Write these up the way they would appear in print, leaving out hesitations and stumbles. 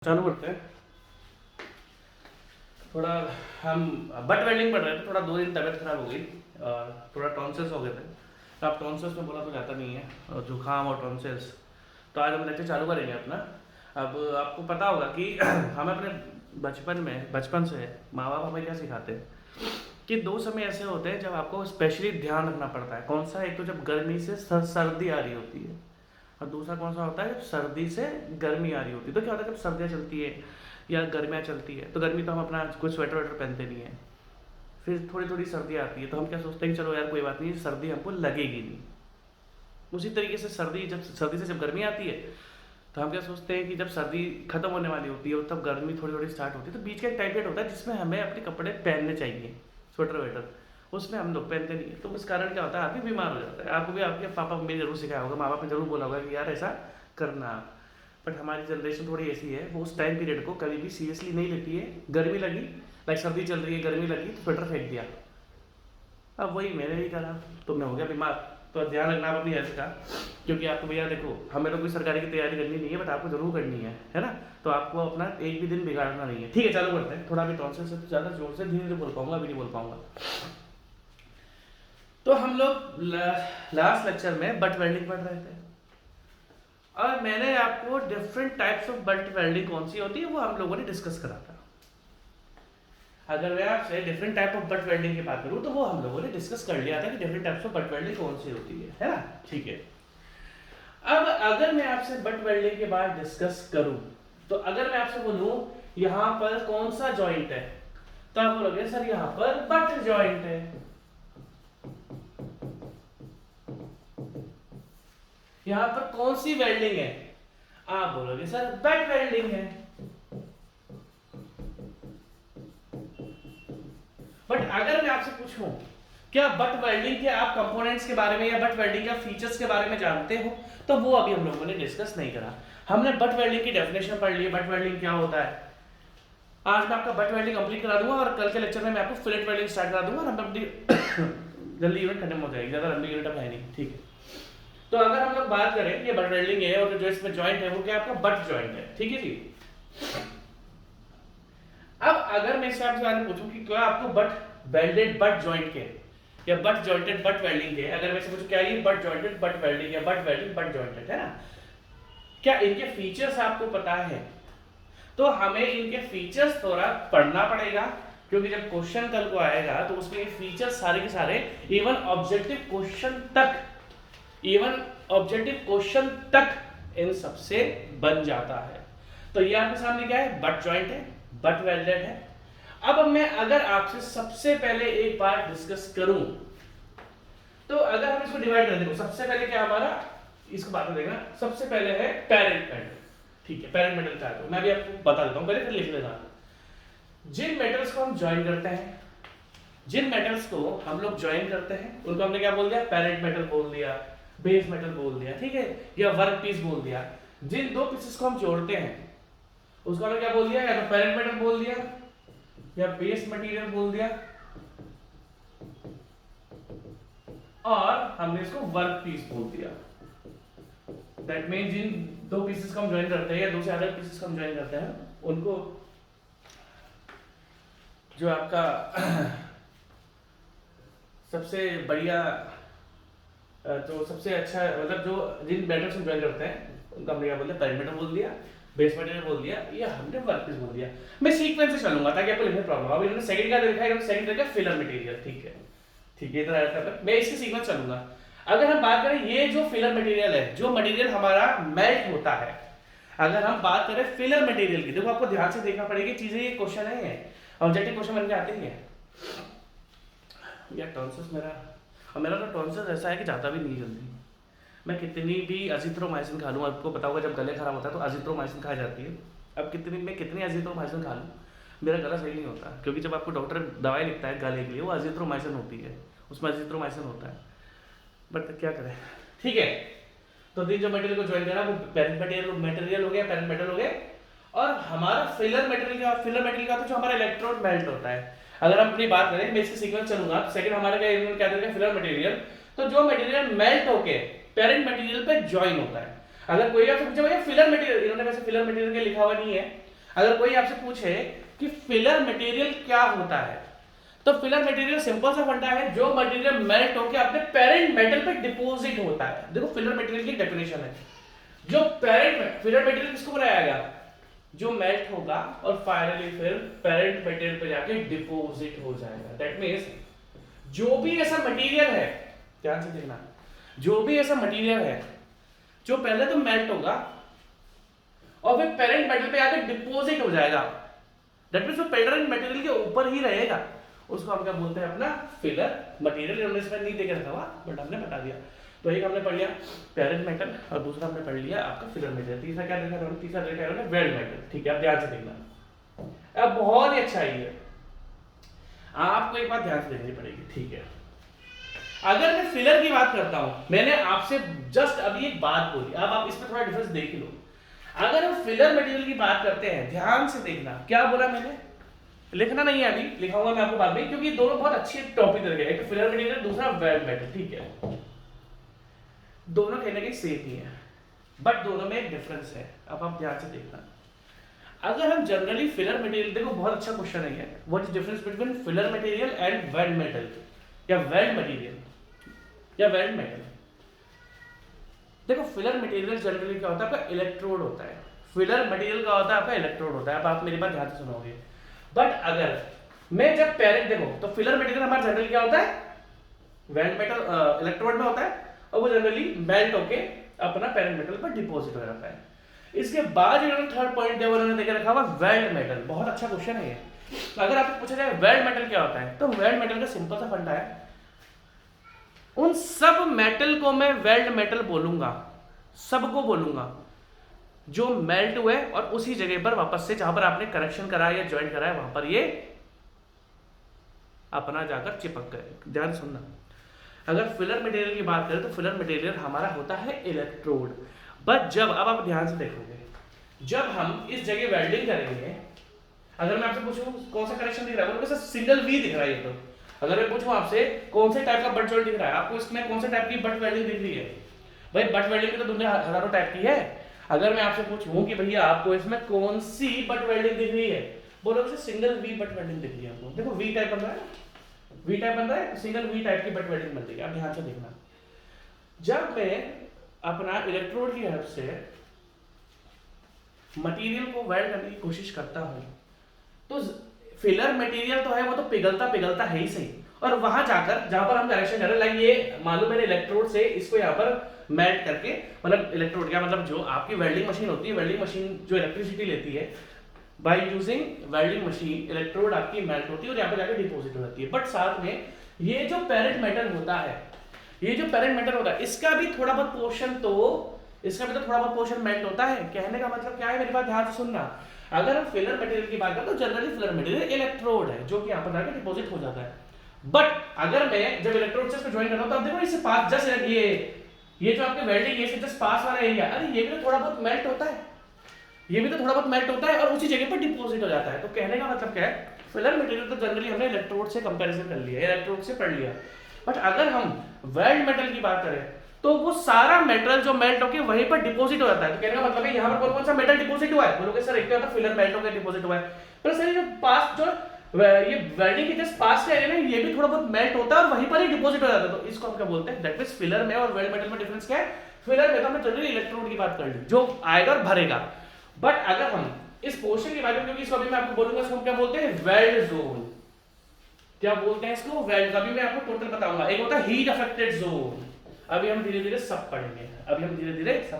चालू करते हैं। थोड़ा हम बट वेल्डिंग पढ़ रहे थे, थोड़ा 2 दिन तबीयत खराब हो गई और थोड़ा टॉन्सिल्स हो गए थे। तो आप टॉन्सिल्स में बोला तो जाता नहीं है, और जुकाम और टॉन्सिल्स। तो आज हम लेक्चर चालू करेंगे अपना। अब आपको पता होगा कि हम अपने बचपन से माँ बाप हमें क्या सिखाते हैं कि 2 समय ऐसे होते हैं जब आपको स्पेशली ध्यान रखना पड़ता है। कौन सा? एक तो जब गर्मी से सर्दी आ रही होती है, और दूसरा कौन सा होता है? जब सर्दी से गर्मी आ रही होती है। तो क्या होता है, जब सर्दियाँ चलती है या गर्मियाँ चलती है तो गर्मी तो हम अपना कोई स्वेटर वेटर पहनते नहीं है। फिर थोड़ी थोड़ी सर्दी आती है तो हम क्या सोचते हैं कि चलो यार कोई बात नहीं, सर्दी हमको लगेगी नहीं। उसी तरीके से सर्दी से जब गर्मी आती है तो हम क्या सोचते हैं कि जब सर्दी खत्म होने वाली होती है और तब गर्मी थोड़ी थोड़ी स्टार्ट होती है, तो बीच का एक टाइम पीरियड होता है जिसमें हमें अपने कपड़े पहनने चाहिए, स्वेटर वेटर। उसमें हम लोग पहनते नहीं है, तो इस कारण क्या होता है, आदमी बीमार हो जाता है। आपको भी आपके पापा मम्मी ने जरूर सिखाया होगा, माँ बाप ने जरूर बोला होगा कि यार ऐसा करना। बट हमारी जनरेशन थोड़ी ऐसी है, वो उस टाइम पीरियड को कभी भी सीरियसली नहीं लेती है। गर्मी लगी, लाइक सर्दी चल रही है, गर्मी लगी तो स्वेटर फेंक दिया। अब वही मैंने भी करा तो मैं हो गया बीमार। तो ध्यान रखना आप अपनी हेल्थ का, क्योंकि आपको भैया देखो, हमें तो कोई सरकारी की तैयारी करनी नहीं है, बट आपको जरूर करनी है ना। तो आपको अपना एक भी दिन बिगाड़ना नहीं है। ठीक है, चालू करते हैं। थोड़ा भी टॉन्सिल से ज़्यादा जोर से धीरे धीरे बोल पाऊंगा, अभी नहीं बोल पाऊंगा। तो हम लोग लास्ट लेक्चर में बट वेल्डिंग पढ़ रहे थे, और मैंने आपको different types of butt welding कौन सी होती है वो हम लोगों ने डिस्कस करा था। अगर मैं आपसे different type of butt welding की बात करूं तो वो हम लोगों ने डिस्कस कर लिया था कि different types of butt welding कौन सी होती है ना। ठीक है, अब अगर मैं आपसे बट वेल्डिंग के बाद डिस्कस करूं, तो अगर मैं आपसे बोलूं यहां पर कौन सा जॉइंट है, तो आप बोलोगे सर यहां पर बट जॉइंट है। यहां पर कौन सी वेल्डिंग है, आप बोलोगे सर बट वेल्डिंग है। बट अगर मैं आपसे पूछूं क्या बट वेल्डिंग के आप कंपोनेंट्स के बारे में या बट वेल्डिंग के फीचर्स के बारे में जानते हो, तो वो अभी हम लोगों ने डिस्कस नहीं करा। हमने बट वेल्डिंग की डेफिनेशन पढ़ ली, बट वेल्डिंग क्या होता है। आज मैं आपका बट वेल्डिंग कंप्लीट करा दूंगा, और कल के लेक्चर में मैं आपको फिलेट वेल्डिंग स्टार्ट करा दूंगा, और हम अपनी जल्दी यूनिट खत्म हो जाएगी, ज्यादा लंबी यूनिट अब है नहीं। ठीक है, तो अगर हम लोग बात करें ये बट वेल्डिंग है, और जो इसमें जॉइंट है वो क्या आपका बट जॉइंट है। ठीक है जी। अब अगर मैं इससे आपसे आगे पूछूं कि क्या आपको बट वेल्डेड बट जॉइंट के या बट जॉइंटेड बट वेल्डिंग के, अगर मैं से पूछूं क्या ये बट जॉइंटेड बट वेल्डिंग या बट वेल्डिंग बट जॉइंटेड है ना, क्या इनके फीचर्स आपको पता है, तो हमें इनके फीचर्स थोड़ा पढ़ना पड़ेगा, क्योंकि जब क्वेश्चन कल को आएगा तो उसमें ये फीचर्स सारे के सारे इवन ऑब्जेक्टिव क्वेश्चन तक इन सबसे बन जाता है। तो ये आपके सामने क्या है, बट जॉइंट है, बट वेल्डेड है। अब मैं अगर आपसे सबसे पहले एक बार डिस्कस करूं, तो अगर हम इसको डिवाइड कर दें, सबसे पहले क्या हमारा, इसको बात देखना, सबसे पहले है पेरेंट मेटल। ठीक है, पेरेंट मेटल क्या है, तो मैं भी आपको बता देता हूं, पहले फिर लिख लेना। जिन मेटल्स को हम ज्वाइन करते हैं, जिन मेटल्स को हम लोग ज्वाइन करते हैं उनको हमने क्या बोल दिया, पेरेंट मेटल बोल दिया, बेस मेटल बोल दिया, ठीक है, या वर्क पीस बोल दिया। जिन 2 पीसेस को हम जोड़ते हैं उसको हमने क्या बोल दिया, या तो पेरेंट मेटल बोल दिया या बेस मटेरियल बोल दिया, और हमने इसको वर्क पीस बोल दिया। दैट मीन जिन 2 पीसेस को हम ज्वाइन करते हैं या 2 से ज्यादा पीसेस को हम ज्वाइन करते हैं, उनको जो आपका सबसे बढ़िया, तो सबसे अच्छा, मतलब जो जिन मेटल्स को ज्वाइन करते हैं उनका हमने क्या बोल दिया, पेरेंट मेटल बोल दिया, बेस मटेरियल बोल दिया, या हमने वर्क पीस बोल दिया। मैं सीक्वेंस से चलूंगा ताकि आपको लिखने प्रॉब्लम हो। अब इन्होंने सेकंड का लिखा है, सेकंड लिखा फिलर मटेरियल। ठीक है, ठीक है, इधर आया था, मैं इसके सीक्वेंस चलूंगा। अगर हम बात करें ये जो फिलर मटेरियल है, जो मटेरियल हमारा मेल्ट होता है, अगर हम बात करें फिलर मटेरियल की, देखो आपको ध्यान से देखना पड़ेगी चीजें, ये क्वेश्चन है, ऑब्जेक्टिव क्वेश्चन बन के आते ही है। यार टॉन्सिल्स मेरा तो टॉन्सिल्स ऐसा है कि जाता भी नहीं जल्दी। मैं कितनी भी अजिथ्रोमाइसिन खा लूँ, आपको पता होगा जब गले खराब होता है तो अजिथ्रोमाइसिन खाई जाती है। अब कितनी अजिथ्रोमाइसिन खा लूँ, मेरा गला सही नहीं होता, क्योंकि जब आपको डॉक्टर दवाई लिखता है गले के लिए वो अजिथ्रोमाइसिन होती है, उसमें अजिथ्रोमाइसिन होता है। बट क्या करें, ठीक है। तो जो मटेरियल को ज्वाइन करा वो पेरेंट मटेरियल हो गया, पेरेंट मेटल हो गया। और हमारा फिलर मटेरियल का तो जो हमारा इलेक्ट्रोड मेल्ट होता है। अगर हम अपनी बात करें, मैं इसके सीक्वेंस चलूंगा, सेकंड हमारा क्या देगा, फिलर मटेरियल। तो जो मटेरियल मेल्ट होके पेरेंट मटेरियल पे ज्वाइन होता है। अगर कोई आपसे पूछे भैया फिलर मटेरियल, इन्होंने वैसे फिलर मटेरियल के लिखा हुआ नहीं है, अगर कोई आपसे पूछे कि फिलर मटेरियल क्या होता है, तो फिलर मटेरियल सिंपल सा फंडा है, जो मटेरियल मेल्ट होकर अपने पेरेंट मेटल पे डिपॉजिट होता है। देखो फिलर मटेरियल की डेफिनेशन है, जो पेरेंट फिलर मटेरियल किसको बनाया गया, जो मेल्ट होगा और फाइनली फिर पेरेंट मटेरियल पे जाके डिपॉजिट हो जाएगा। दैट मींस जो भी ऐसा मटेरियल है, ध्यान से देखना, जो भी ऐसा मटेरियल है जो पहले तो मेल्ट होगा और फिर पेरेंट मेटल पे आके डिपॉजिट हो जाएगा, दैट मींस वो पेरेंट मटेरियल के ऊपर ही रहेगा, उसको हम क्या बोलते हैं, अपना फिलर मटेरियल। हमने इसमें नहीं देके रखा हुआ बट हमने बता दिया। तो एक हमने पढ़ लिया पेरेंट मेटल और दूसरा हमने पढ़ लिया आपका फिलर मटेरियल। तीसरा क्या देखा था, तीसरा देखा है वेल्ड मेटल। ठीक है, आप ध्यान से देखना, अब बहुत ही अच्छा है, आपको एक बात ध्यान से देखनी पड़ेगी। ठीक है, अगर मैं फिलर की बात करता हूं, मैंने आपसे जस्ट अभी एक बात बोली, अब आप इसमें थोड़ा डिफरेंस देख लो। अगर हम फिलर मटेरियल की बात करते हैं, ध्यान से देखना क्या बोला मैंने, लिखना नहीं है, अभी लिखाऊंगा मैं आपको बाद में, क्योंकि दोनों बहुत अच्छी टॉपिक लगे, एक फिलर मटेरियल दूसरा वेल्ड मेटल। ठीक है, दोनों कहने के सेम ही है बट दोनों में एक डिफरेंस है। अब आप ध्यान से देखना, अगर हम जनरली फिलर मटेरियल, देखो बहुत अच्छा क्वेश्चन है, what is difference between filler material and weld metal या वेल्ड मटेरियल या वेल्ड मेटल। देखो फिलर मटेरियल जनरली क्या होता है, आपका इलेक्ट्रोड होता है। फिलर मटेरियल का होता है आपका इलेक्ट्रोड होता है। अब आप मेरी बात ध्यान से सुनोगे, बट अगर मैं जब पेरेंट, देखो तो फिलर मटेरियल हमारा जनरली क्या होता है, वेल्ड मेटल इलेक्ट्रोड में होता है और वो जनरली मेल्ट होके अपना पेरेंट मेटल पर डिपॉजिट हो जाता है। इसके बाद इन्होंने थर्ड पॉइंट दिया, उन्होंने देके रखा हुआ वेल्ड मेटल। बहुत अच्छा क्वेश्चन है ये। अगर आपको पूछा जाए वेल्ड मेटल क्या होता है, तो वेल्ड मेटल का सिंपल सा फंडा है, उन सब मेटल को मैं वेल्ड मेटल बोलूंगा, सबको बोलूंगा जो मेल्ट हुए और उसी जगह पर वापस से जहां पर आपने करेक्शन कराया या ज्वाइन कराया वहां पर ये अपना जाकर चिपक गए। ध्यान सुनना, अगर फिलर मटेरियल की बात करें तो फिलर मटेरियल हमारा होता है इलेक्ट्रोड। बट जब, अब आप ध्यान से देखोगे, जब हम इस जगह वेल्डिंग करेंगे, अगर मैं आपसे पूछूं कौन सा करेक्शन दिख रहा है, बोलोगे सर सिंगल वी दिख रहा है। तो अगर मैं पूछूं आपसे कौन से टाइप का बट जॉइंट दिख रहा है, आपको इसमें कौन से टाइप की बट वेल्डिंग दिख रही है, भाई बट वेल्डिंग की तो दुनिया हजारों टाइप की है। अगर मैं आपसे पूछूं कि भैया आपको इसमें कौन सी बट वेल्डिंग दिख रही है, बोलोगे sir single V but welding दिख रही है। आपको देखो वी टाइप बन रहा है, वी टाइप बन रहा है, सिंगल वी टाइप की बट वेल्डिंग बन रही है। आप ध्यान से देखना, जब मैं अपना इलेक्ट्रोड की हेल्प से मटेरियल को वेल्ड करने की कोशिश करता हूं, तो फिलर मटेरियल तो है वो तो पिघलता पिघलता है ही सही, और वहां जाकर जहां पर हम करेक्शन कर रहे हैं, लाइक ये मालूम है इलेक्ट्रोड से इसको यहाँ पर मेल्ट करके, मतलब इलेक्ट्रोड क्या मतलब जो आपकी वेल्डिंग मशीन होती है, वेल्डिंग मशीन जो इलेक्ट्रिसिटी लेती है, by using welding machine electrode आपकी मेल्ट होती है और यहाँ पर जाकर डिपॉजिट हो जाती है। बट साथ में ये जो पेरेंट मेटल होता है, ये जो पेरेंट मेटल होता है, इसका भी थोड़ा बहुत पोर्शन थोड़ा बहुत पोर्शन मेल्ट होता है। कहने का मतलब क्या है, मेरी बात ध्यान से सुनना, अगर हम फिलर मटेरियल की बात करें तो जनरली फिलर मटेरियल इलेक्ट्रोड है जो कि यहाँ पर जाकर डिपॉजिट हो जाता है। बट अगर मैं जब इलेक्ट्रोड से इसको ज्वाइन करता हूं, तो आप देखो इससे पास जस्ट ये जो आपके वेल्डिंग ये जस्ट पास वाला एरिया, अरे ये भी तो थोड़ा बहुत मेल्ट होता है, ये भी तो थोड़ा बहुत मेल्ट होता है और उसी जगह पर डिपॉजिट हो जाता है। तो कहने का मतलब क्या है, फिलर मटेरियल तो जनरली हमने इलेक्ट्रोड से कंपैरिजन कर लिया, इलेक्ट्रोड से पढ़ लिया। बट अगर हम वेल्ड मेटल की बात करें तो वो सारा मेटल जो मेल्ट होकर वहीं पर डिपॉजिट हो जाता है। तो कहने का मतलब है यहाँ पर कौन कौन सा मेटल डिपॉजिट हुआ है, बोलोगे सर एक क्या होता है फिलर मेल्ट होकर डिपॉजिट हुआ है, पर सर जो पास जो ये वेल्डिंग के जस्ट पास का एरिया ना, ये भी थोड़ा बहुत मेल्ट होता है और वहीं पर ही डिपॉजिट हो जाता है। तो इसको हम क्या बोलते हैं, दैट मींस फिलर में और वेल्ड मेटल में डिफरेंस क्या है, फिलर में तो हमने जनरली इलेक्ट्रोड की बात कर ली जो आएगा और भरेगा। बट अगर हम इस पोर्शन की बात करें, क्योंकि इसको अभी मैं आपको बोलूंगा, इसको हम क्या बोलते हैं, वेल्ड जोन। क्या बोलते हैं इसको, वेल्ड। अभी मैं आपको टोटल बताऊंगा। एक होता है हीट अफेक्टेड जोन, अभी हम धीरे धीरे सब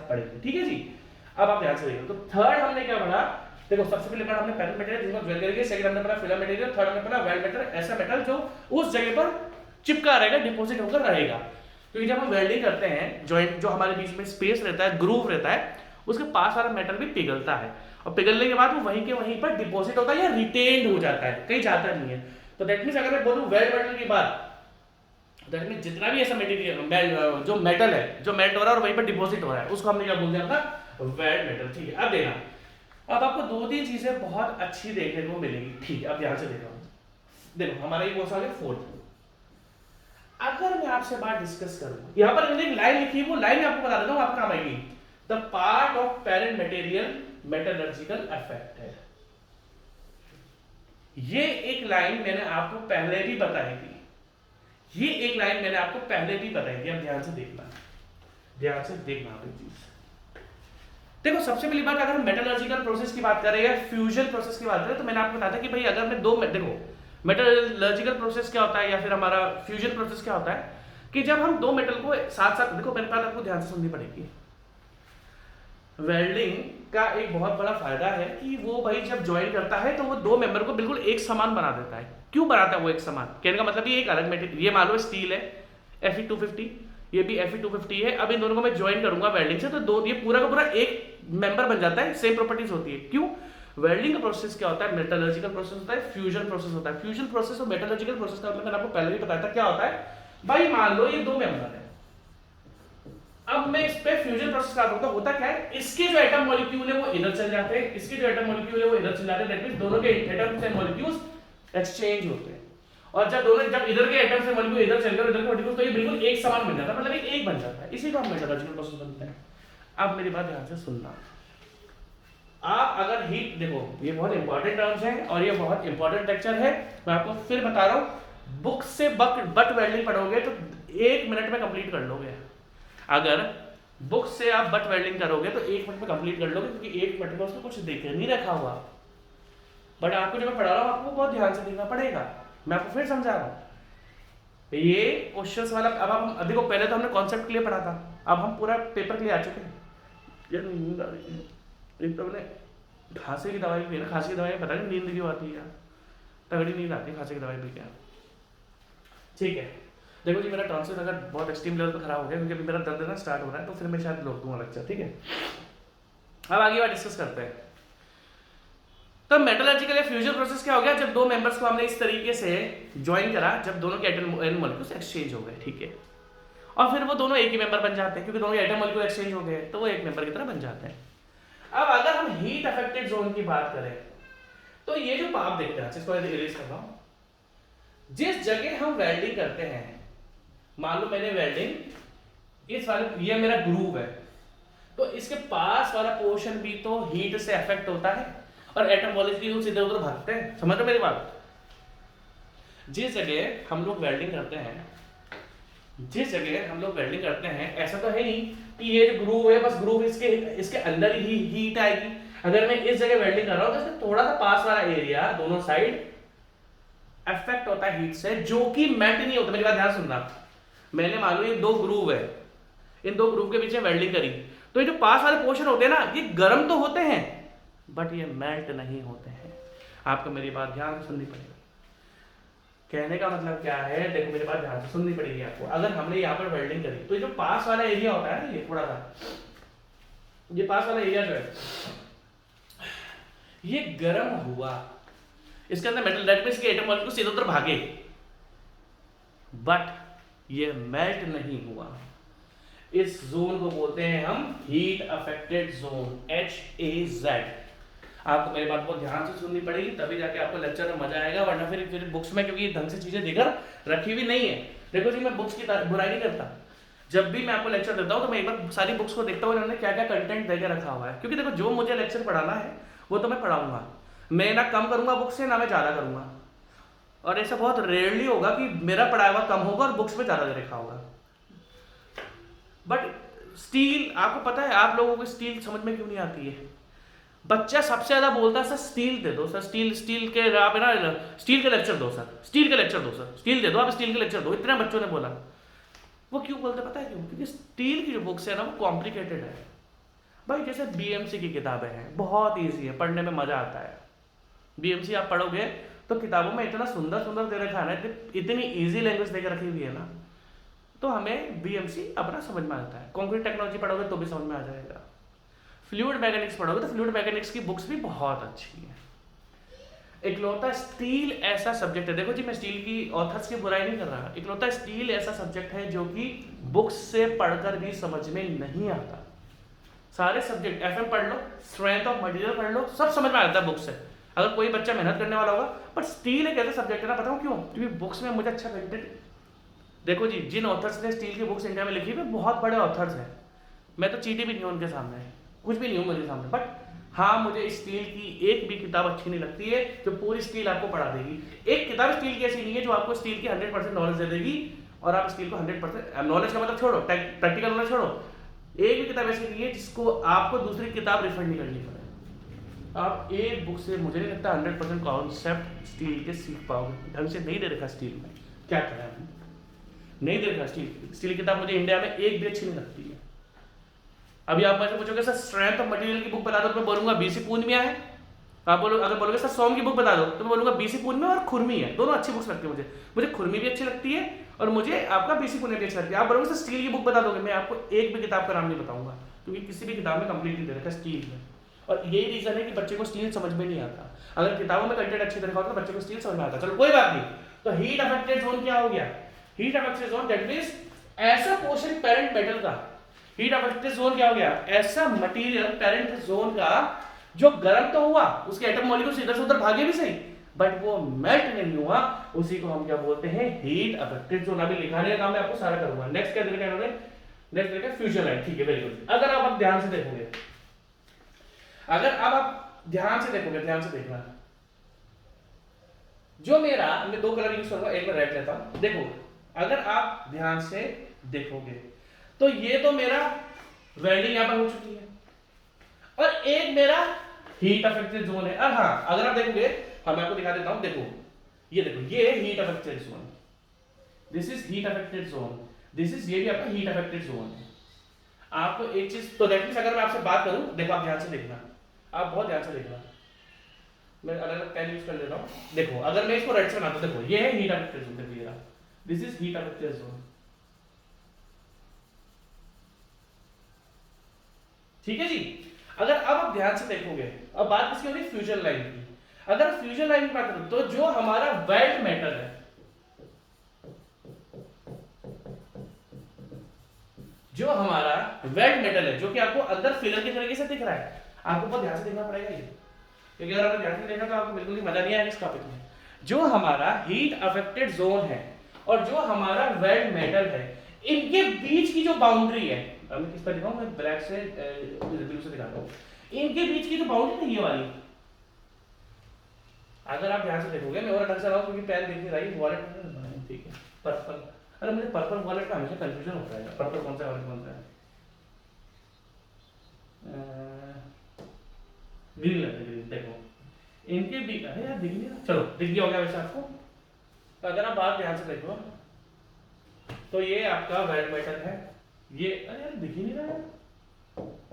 पढ़ेंगे, ठीक है जी। अब आप ध्यान से देखो, तो थर्ड हमने क्या पढ़ा, देखो सबसे पहले पढ़ा हमने पेरेंट मटेरियल जिसमें ज्वेल करेंगे, सेकंड हमने पढ़ा फिलर मटेरियल, थर्ड हमने पढ़ा वेल्ड मेटल, ऐसा मेटल जो उस जगह पर चिपका रहेगा, डिपॉजिट होकर रहेगा। क्योंकि जब हम वेल्डिंग करते हैं, जॉइंट जो हमारे बीच में स्पेस रहता है, ग्रूव रहता है, उसके पास वाला मेटल भी पिघलता है और पिघलने के बाद वो वहीं के वहीं पर डिपॉजिट होता है या रिटेन्ड हो जाता है, कहीं जाता नहीं है। तो दैट मींस अगर मैं बोलूं वेल्ड मेटल की बात, दैट मींस जितना भी ऐसा मटेरियल जो मेटल है जो मेल्ट हो रहा है और वहीं पर डिपॉजिट हो रहा है, उसको हमने क्या बोल दिया अपना, वेल्ड मेटल। ठीक है, अब देखना, अब आपको दो तीन चीजें बहुत अच्छी देखने को मिलेगी। ठीक है, अब ध्यान से देखो हमारा ये कौन सा आ गया, फोर्थ। अगर मैं आपसे बात डिस्कस करूं, यहां पर मैंने एक लाइन लिखी है, वो लाइन आपको बता देता हूं, आपको काम आएगी। The part of parent material metallurgical effect है। ये एक लाइन मैंने आपको पहले भी बताई थी, ये एक लाइन मैंने आपको पहले भी बताई थी, अब ध्यान से देखना, ध्यान से देखना आपकी चीज। देखो सबसे पहली बात, अगर हम मेटलर्जिकल प्रोसेस की बात करें या फ्यूजन प्रोसेस की बात करें, तो मैंने आपको बताया था कि भाई अगर मैं देखो मेटलर्जिकल प्रोसेस क्या होता है या फिर हमारा फ्यूजन प्रोसेस क्या होता है कि जब हम दो मेटल को साथ साथ, देखो मेरे पास आपको ध्यान से सुननी पड़ेगी। वेल्डिंग का एक बहुत बड़ा फायदा है कि वो भाई जब ज्वाइन करता है तो वो दो मेंबर को बिल्कुल एक समान बना देता है। क्यों बनाता है वो एक समान? कहने का मतलब ये एक अलग मेटेरियल, ये मान लो स्टील है Fe250, ये भी Fe250 है। अब इन दोनों को मैं ज्वाइन करूंगा वेल्डिंग से, तो दो ये पूरा का पूरा एक मेंबर बन जाता है, सेम प्रॉपर्टीज होती है। क्यों? वेल्डिंग का प्रोसेस क्या होता है? मेटलर्जिकल प्रोसेस होता है, फ्यूजन प्रोसेस होता है। फ्यूजन प्रोसेस और मेटलर्जिकल प्रोसेस का मतलब मैंने आपको पहले भी बताया था क्या होता है। भाई मान लो ये दो मेंबर है, अब मैं इस पे फ्यूजन प्रोसेस कर रहा हूं, होता क्या है, इसके जो एटम मॉलिक्यूल है वो इधर चल जाते हैं, इसके जो एटम मॉलिक्यूल है वो इधर चल जाते हैं। दैट मींस दोनों के एटम्स एंड मॉलिक्यूल्स एक्सचेंज होते हैं। और जब इधर के एटम्स एंड मॉलिक्यूल इधर चल गए इधर के मॉलिक्यूल, तो ये बिल्कुल एक समान बन जाता है, मतलब एक बन जाता है। इसी को हम मेटलर्जिकल प्रोसेस बोलते हैं। अब मेरी बात ध्यान से सुनना, आप अगर हीट, देखो ये बहुत इंपॉर्टेंट टर्म्स हैं और ये बहुत इंपॉर्टेंट लेक्चर है, मैं आपको फिर बता रहा हूं। बुक से बट वेल्डिंग पढ़ोगे तो 1 मिनट में कंप्लीट कर लोगे। अगर बुक से आप बट वेल्डिंग करोगे तो 1 मिनट में कंप्लीट कर लोगे, क्योंकि 1 मिनट में उसमें कुछ देख नहीं रखा हुआ। बट आपको जो मैं पढ़ा रहा हूँ आपको बहुत ध्यान से देखना पड़ेगा। मैं आपको फिर समझा रहा हूँ ये क्वेश्चंस वाला। अब हम देखो, पहले तो हमने कॉन्सेप्ट के लिए पढ़ा था, अब हम पूरा पेपर के लिए आ चुके हैं। यार नींद आ रही है, एक तो मैंने खांसी की दवाई पी है ना, खांसी की दवाई पता नहीं नींद क्यों आती है यार, तगड़ी नींद आती है खांसी की दवाई पी के। ठीक है, देखो जी मेरा टॉन्सिल अगर बहुत एक्सट्रीम लेवल पे खराब हो गया, क्योंकि अभी मेरा दर्द ना स्टार्ट हो रहा है, तो फिर मैं शायद रोक दूंगा लेक्चर। ठीक है, अब आगे बात डिस्कस करते हैं। तो मेटलर्जिकल या फ्यूजन प्रोसेस क्या हो गया? जब दो मेंबर्स को हमने इस तरीके से ज्वाइन करा, जब दोनों के एटम एंड मॉलिक्यूल्स एक्सचेंज हो गए, ठीक है, और फिर वो दोनों एक ही मेंबर बन जाते हैं, क्योंकि दोनों के एटम मॉलिक्यूल एक्सचेंज हो गए, तो वो एक मेंबर की तरह बन जाते हैं। अब अगर हम हीट अफेक्टेड जोन की बात करें, तो ये जो आप देखते हैं, इसको इरेज कर रहा हूं, जिस जगह हम वेल्डिंग करते हैं, मान लो मैंने वेल्डिंग इस वाले, ये मेरा ग्रूव है, तो इसके पास वाला पोर्शन भी तो हीट से अफेक्ट होता है और एटम मॉलिक्यूल्स इधर उधर भागते हैं। समझ रहे मेरी बात? जिस जगह हम लोग वेल्डिंग करते हैं, जिस जगह हम लोग वेल्डिंग करते हैं, ऐसा तो है नहीं कि ये जो ग्रूव है बस ग्रूव इसके अंदर ही हीट आएगी। अगर मैं इस जगह वेल्डिंग कर रहा हूं तो इसमें थोड़ा सा पास वाला एरिया दोनों साइड अफेक्ट होता है हीट से, जो कि मेल्ट नहीं होता। मेरी बात ध्यान सुनना, मैंने मान लो ये दो ग्रूव है, इन दो ग्रूव के बीच में वेल्डिंग करी, तो ये जो पास वाले पोर्शन होते हैं ना, ये गर्म तो होते हैं बट ये मेल्ट नहीं होते हैं। आपको मेरी बात ध्यान से सुननी पड़ेगी। कहने का मतलब क्या है, देखो मेरी बात ध्यान से सुननी पड़ेगी आपको। अगर हमने यहाँ पर वेल्डिंग करी तो ये जो पास वाला एरिया होता है ना, ये थोड़ा सा, ये पास वाला एरिया जो है ये गर्म हुआ, इसके अंदर मेटल, दैट मींस के एटम मॉलिक्यूल्स इधर उधर भागे, बट ये मेल्ट नहीं हुआ। इस जोन को बोलते हैं हम हीट अफेक्टेड जोन, HAZ। आपको मेरी बात बहुत ध्यान से सुननी पड़ेगी, तभी जाके आपको लेक्चर में मजा आएगा, वरना फिर बुक्स में, क्योंकि ढंग से चीजें देकर रखी हुई नहीं है। देखो जी मैं बुक्स की बुराई नहीं करता, जब भी मैं आपको लेक्चर देता हूँ तो मैं एक बार सारी बुक्स को देखता हूँ इन्होंने क्या क्या कंटेंट देकर रखा हुआ है, क्योंकि देखो जो मुझे लेक्चर पढ़ाना है वो तो मैं पढ़ाऊंगा, मैं ना कम करूंगा बुक से ना मैं ज्यादा करूंगा। और ऐसा बहुत रेयरली होगा कि मेरा पढ़ाया हुआ कम होगा और बुक्स में ज्यादा लिखा होगा। बट स्टील, आपको पता है आप लोगों को स्टील समझ में क्यों नहीं आती है? बच्चा सबसे ज्यादा बोलता है सर स्टील दे दो सर, स्टील के आप है ना, स्टील के लेक्चर दो सर, स्टील के लेक्चर दो सर, स्टील दे दो, आप स्टील के लेक्चर दो। इतने बच्चों ने बोला। वो क्यों बोलते पता है क्यों? क्योंकि स्टील की जो बुक्स है ना वो कॉम्प्लिकेटेड है भाई। जैसे BMC की किताबें हैं, बहुत ईजी है, पढ़ने में मजा आता है। BMC आप पढ़ोगे तो किताबों में इतना सुंदर सुंदर दे रखा है ना, इतनी ईजी लैंग्वेज देकर रखी हुई है ना, तो हमें BMC अपना समझ में आता है। कंक्रीट टेक्नोलॉजी पढ़ोगे तो भी समझ में आ जाएगा। फ्लूइड मैकेनिक्स पढ़ोगे तो फ्लूइड मैकेनिक्स की बुक्स भी बहुत अच्छी है। इकलौता स्टील ऐसा सब्जेक्ट है, देखो जी मैं स्टील की ऑथर्स की बुराई नहीं कर रहा, इकलौता स्टील ऐसा सब्जेक्ट है जो कि बुक्स से पढ़कर भी समझ में नहीं आता। सारे सब्जेक्ट FM पढ़ लो, स्ट्रेंथ ऑफ मटेरियल पढ़ लो, सब समझ में आता है बुक्स से, अगर कोई बच्चा मेहनत करने वाला होगा। पर स्टील एक ऐसा सब्जेक्ट है ना, बताऊं क्यों? क्योंकि बुक्स में मुझे अच्छा कंटेंट, देखो जी जिन ऑथर्स ने स्टील की बुक्स इंडिया में लिखी है बहुत बड़े ऑथर्स हैं, मैं तो चीटी भी नहीं हूँ उनके सामने, कुछ भी नहीं हूँ मेरे सामने, बट हाँ, मुझे स्टील की एक भी किताब अच्छी नहीं लगती है जो पूरी स्टील आपको पढ़ा देगी। एक किताब स्टील की ऐसी नहीं है जो आपको स्टील की 100% नॉलेज दे देगी और आप स्टील को 100% नॉलेज का मतलब छोड़ो, प्रैक्टिकल नॉलेज छोड़ो, एक भी किताब ऐसी नहीं है जिसको आपको दूसरी किताब रेफर नहीं करनी पड़े। आप एक बुक से मुझे नहीं लगता 100% कॉन्सेप्ट स्टील के सीख पाओगे। ढंग से नहीं दे रखा स्टील में, क्या करें हम, नहीं दे रखा स्टील की किताब मुझे इंडिया में एक भी अच्छी नहीं लगती है। अभी आप मुझसे पूछोगे सर स्ट्रेंथ ऑफ मटेरियल की बुक बता दो तो मैं बोलूंगा बीसी पूर्णिया है। आप अगर बोलोगे सर सोम की बुक बता दो तो मैं बोलूंगा बीसी पूर्णिया और खुरमी है, दोनों अच्छी बुक्स लगती है मुझे खुरमी भी अच्छी लगती है और मुझे आपका बीसी पूर्णिया भी अच्छी लगती है। आप बोलोगे सर स्टील की बुक बता दोगे, मैं आपको एक भी किताब का नाम नहीं बताऊंगा क्योंकि किसी भी किताब में कंप्लीट नहीं दे रखा स्टील में। और यही रीजन है कि बच्चे को स्टील समझ में नहीं आता। अगर किताबों में कंटेंट अच्छी तरह होता तो बच्चे को स्टील समझ में आता। चलो कोई बात नहीं। तो हीट अफेक्टेड जोन क्या हो गया? Heat affected zone that means ऐसा पोर्शन पेरेंट मेटल का, हीट अफेक्टेड जोन क्या हो गया? ऐसा मटेरियल पेरेंट जोन का जो गर्म तो हुआ, उसके एटम मॉलिक्यूल्स इधर से उधर भागे भी सही बट वो मेल्ट नहीं हुआ, उसी को हम क्या बोलते हैं? Heat affected zone. अभी लिखाने का काम मैं आपको सारा करूंगा। नेक्स्ट क्या देखा इन्होंने? नेक्स्ट देखा फ्यूजन लाइन। ठीक है, वेरी गुड। अगर आप ध्यान से देखोगे, अगर अब आप ध्यान से देखोगे, ध्यान से देखना, जो मेरा, मैं दो कलर यूज करूंगा, एक मैं रेड लेता हूं। देखो अगर आप ध्यान से देखोगे तो ये तो मेरा वेल्डिंग यहां पर हो चुकी है और एक मेरा हीट अफेक्टेड जोन है। और हाँ, अगर आप देखोगे, मैं आपको दिखा देता हूं, देखो ये heat affected zone, this is heat affected zone, this is, ये भी आपका हीट अफेक्टेड जोन है। आपको एक चीज तो दैट मींस अगर मैं आपसे बात करूं, देखो आप ध्यान से देखना, आप बहुत ध्यान से देखना, मैं अलग अलग पेन यूज कर लेता हूं। देखो अगर मैं इसको रेड से बनाता हूं, देखो ये है हीट अफेक्टेड जोन, देखिए ये this is heat affected zone, ठीक है जी। अगर अब आप ध्यान से देखोगे, अब बात किसकी हो रही है? फ्यूजन लाइन की। अगर फ्यूजन लाइन की बात करें तो जो हमारा वेल्ड मेटल है, जो हमारा वेल्ड मेटल है, जो कि आपको अंदर फिलर के तरीके से दिख रहा है, आपको बहुत ध्यान से देखना पड़ेगा ये, क्योंकि अगर आपको ध्यान से देखना तो आपको बिल्कुल ही मजा नहीं आएगा इस टॉपिक में। जो हमारा हीट अफेक्टेड जोन है और जो हमारा वेल्ड मेटल है, इनके बीच की जो बाउंड्री है, मैं किस पर दिखाऊं? मैं ब्लैक से ब्लू से दिखाता हूं। इनके बीच की जो बाउंड्री नहीं, ये वाली, अगर आप ध्यान से देखोगे, मैं और ढंग से रहा हूं क्योंकि पेन दिख नहीं रही, वॉलेट ठीक है, पर्पल, अरे मुझे पर्पल वॉलेट का हमेशा कंफ्यूजन होता है, पर्पल कौन सा वॉलेट कौन सा है? ग्रीन लेते, ग्रीन। देखो इनके भी, अरे यार दिख नहीं रहा, चलो दिख गया हो गया वैसे आपको। तो अगर आप बात ध्यान से देखो तो ये आपका वेल्ड मेटल है, ये, अरे यार दिख ही नहीं रहा है,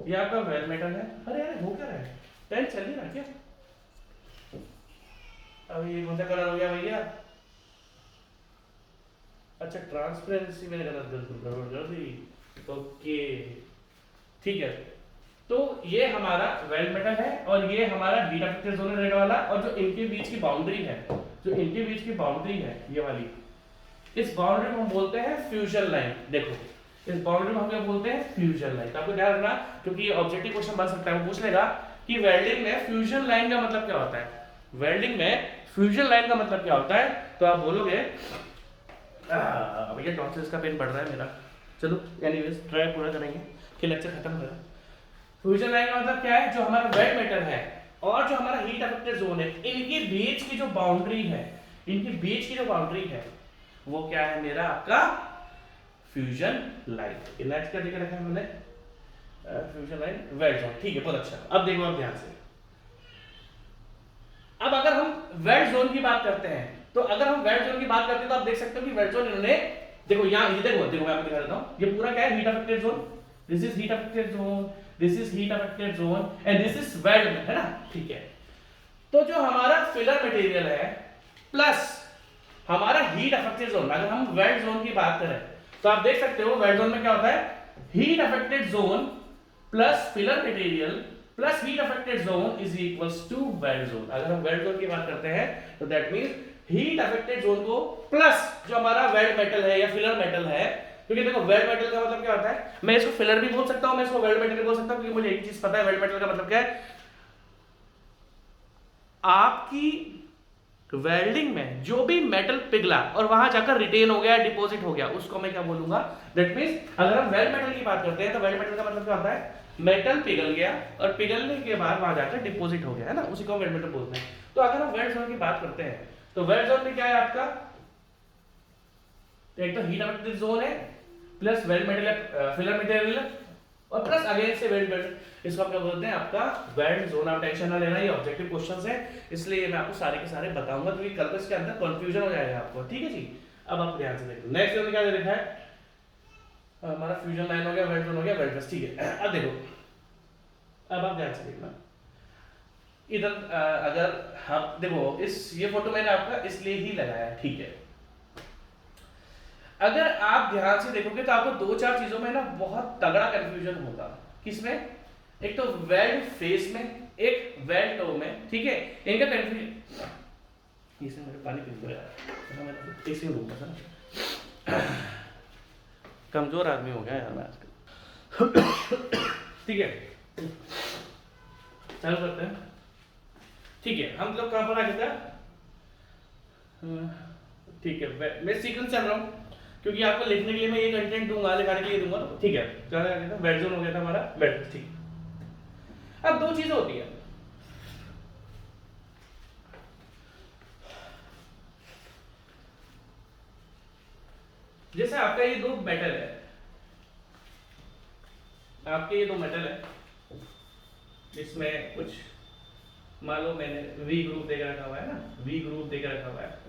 ये आपका वेल्ड मेटल है। अरे यार हो क्या रहा है? पेन चल नहीं रहा क्या? अब ये कौन सा कलर हो गया भैया? अच्छा, ट्रांसपेरेंसी मैंने गड़बड़ कर दी। ओके ठीक है, तो ये हमारा वेल्ड मेटल है और ये हमारा हीट अफेक्टेड जोन है रेड वाला, और जो इनके बीच की बाउंड्री है, जो इनके बीच की बाउंड्री है ये वाली, इस बाउंड्री को हम बोलते हैं फ्यूजन लाइन। देखो इस बाउंड्री को हम क्या बोलते हैं? Fusion line. आपको ध्यान रखना क्योंकि ये ऑब्जेक्टिव क्वेश्चन बन सकता है, वो पूछ लेगा कि वेल्डिंग में फ्यूजन लाइन का मतलब क्या होता है? वेल्डिंग में फ्यूजन लाइन का मतलब क्या होता है? तो आप बोलोगे, अब ये टॉन्सिल्स का पेन बढ़ रहा है मेरा, चलो एनीवेज ट्राई पूरा करेंगे कि लेक्चर खत्म हो जाए। फ्यूजन लाइन का मतलब क्या है? जो हमारा वेल्ड मेटल है और जो हमारा हीट अफेक्टेड जोन है, इनके बीच की जो बाउंड्री है, इनके बीच की जो बाउंड्री है वो क्या है? मेरा आपका फ्यूजन लाइन। नेक्स्ट क्या दिखा रखा है मैंने? Fusion line, weld zone. ठीक है, बहुत अच्छा। अब देखो आप ध्यान से, अब अगर हम वेल्ड जोन की बात करते हैं, तो अगर हम वेल्ड जोन की बात करते हैं तो आप देख सकते हो कि वेल्ड जोन इन्होंने, देखो यहाँ ये देखो मैं आपको दिखा देता हूँ, ये पूरा क्या है? Heat affected zone, this is heat affected zone, this is heat affected zone and this is weld, है ना? ठीक है, तो जो हमारा फिलर मटेरियल है प्लस हमारा हीट अफेक्टेड जोन, अगर हम वेल्ड जोन की बात करें तो आप देख सकते हो वेल्ड जोन में क्या होता है? Heat affected zone plus filler material plus heat affected zone is equals to weld zone. अगर हम वेल्ड जोन की बात करते हैं तो that means heat affected zone को प्लस जो हमारा वेल्ड मेटल है या फिलर मेटल है, क्योंकि देखो वेल्ड मेटल का मतलब क्या होता है? मैं इसको फिलर भी बोल सकता हूं, मैं इसको वेल्ड मेटल भी बोल सकता हूं, क्योंकि मुझे एक चीज पता है वेल्ड मेटल का मतलब क्या है। आपकी वेल्डिंग में जो भी मेटल पिघला और वहां जाकर रिटेन हो गया, डिपॉजिट हो गया, उसको मैं क्या बोलूंगा? दैट मींस अगर हम वेल्ड मेटल की बात करते हैं तो वेल्ड मेटल का मतलब क्या होता है? मेटल पिघल गया और पिघलने के बाद वहां जाकर डिपॉजिट हो गया, है ना, उसी को वेल्ड मेटल बोलते हैं। तो अगर हम वेल्ड जोन की बात करते हैं तो वेल्ड जोन में क्या है आपका? एक तो हीट अवेलेबिलिटी जोन है, plus weld metal filler material, और प्लस अगेन से वेल्ड मेटल, इसको हम क्या बोलते हैं? आपका वेल्ड जोन। आप टेंशन ना लेना, ये ऑब्जेक्टिव क्वेश्चंस है, इसलिए मैं आपको सारे के सारे बताऊंगा, क्योंकि कल को इसके अंदर कंफ्यूजन हो जाएगा आपको, ठीक है जी। अब आप ध्यान से देखो, नेक्स्ट जोन में क्या दे रखा है? हमारा फ्यूजन लाइन हो गया, वेल्ड जोन हो गया, वेल्ड फेस, ठीक है। अब देखो, अब आप ध्यान से देखना इधर, अगर हम देखो ये फोटो मैंने आपका इसलिए ही लगाया, ठीक है। अगर आप ध्यान से देखोगे तो आपको दो चार चीजों में ना बहुत तगड़ा कंफ्यूजन होगा। किसमें? एक तो वेल्ड फेस में, एक वेल्ड टो में, ठीक है। इनका कंफ्यूजन, इसमें मेरे पानी पी लो यार, मैं इसी रूम में था, कमजोर आदमी हो गया यार मैं आजकल। ठीक है, चालू करते हैं। ठीक है, हम लोग कहां पर आ गए थे? ठीक है, मैं सीक्वेंस चल रहा हूँ, क्योंकि आपको लिखने के लिए मैं ये कंटेंट दूंगा, लिखाने के लिए दूंगा, तो ठीक है। क्या आ गया था? वेल्ड जोन हो गया था हमारा, वेल्ड, ठीक। अब दो चीजें होती है, जैसे आपका ये दो मेटल है, आपके ये दो मेटल है, इसमें कुछ मान लो मैंने वी ग्रुप देकर रखा हुआ है ना, वी ग्रुप देकर रखा हुआ है।